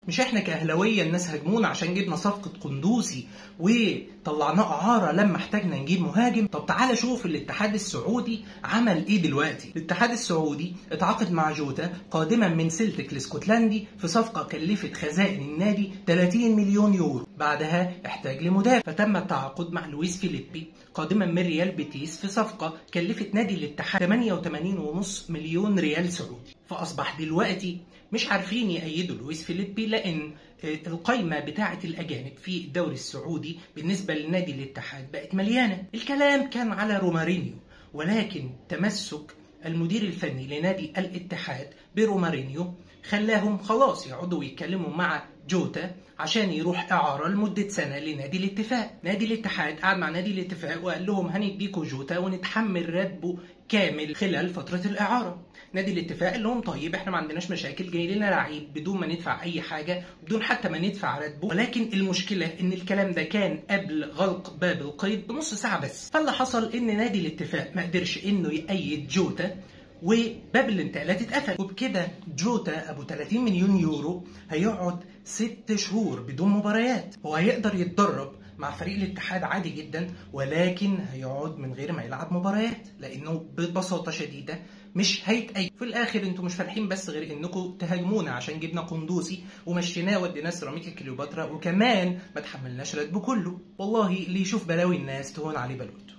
مش احنا كاهلاويه الناس هاجمونا عشان جبنا صفقه قندوسي وطلعناه اعاره لما احتاجنا نجيب مهاجم؟ طب تعالى شوف الاتحاد السعودي عمل ايه دلوقتي. الاتحاد السعودي اتعاقد مع جوتا قادما من سلتك الاسكتلندي في صفقه كلفت خزائن النادي 30 مليون يورو. بعدها احتاج لمدافع فتم التعاقد مع لويس فيليبي قادما من ريال بيتيس في صفقه كلفت نادي الاتحاد 88.5 مليون ريال سعودي. فاصبح دلوقتي مش عارفين يأيدوا لويس فيليبي لان القايمه بتاعه الاجانب في الدوري السعودي بالنسبه لنادي الاتحاد بقت مليانه. الكلام كان على رومارينيو، ولكن تمسك المدير الفني لنادي الاتحاد برومارينيو خلاهم خلاص يقعدوا يتكلموا مع جوتا عشان يروح اعاره لمده سنه لنادي الاتفاق. نادي الاتحاد قعد مع نادي الاتفاق وقال لهم هنديكوا جوتا ونتحمل راتبه كامل خلال فتره الاعاره. نادي الاتفاق قال لهم طيب احنا ما عندناش مشاكل، جاي لنا لعيب بدون ما ندفع اي حاجه، بدون حتى ما ندفع راتبه. ولكن المشكله ان الكلام ده كان قبل غلق باب القيد بنص ساعه بس. فاللي حصل ان نادي الاتفاق ما قدرش انه يأيد جوتا وباب الانتقالات اتقفل، وبكده جوتا ابو 30 مليون يورو هيقعد 6 شهور بدون مباريات. هو هيقدر يتدرب مع فريق الاتحاد عادي جدا، ولكن هيقعد من غير ما يلعب مباريات لانه ببساطه شديده مش هيتأيد. في الاخر انتوا مش فالحين بس غير انكم تهاجمونا عشان جبنا قندوسي ومشيناه وديناه سيراميكا كليوباترا وكمان ما تحملناش راتبه كله. والله اللي يشوف بلاوي الناس تهون عليه بلوته.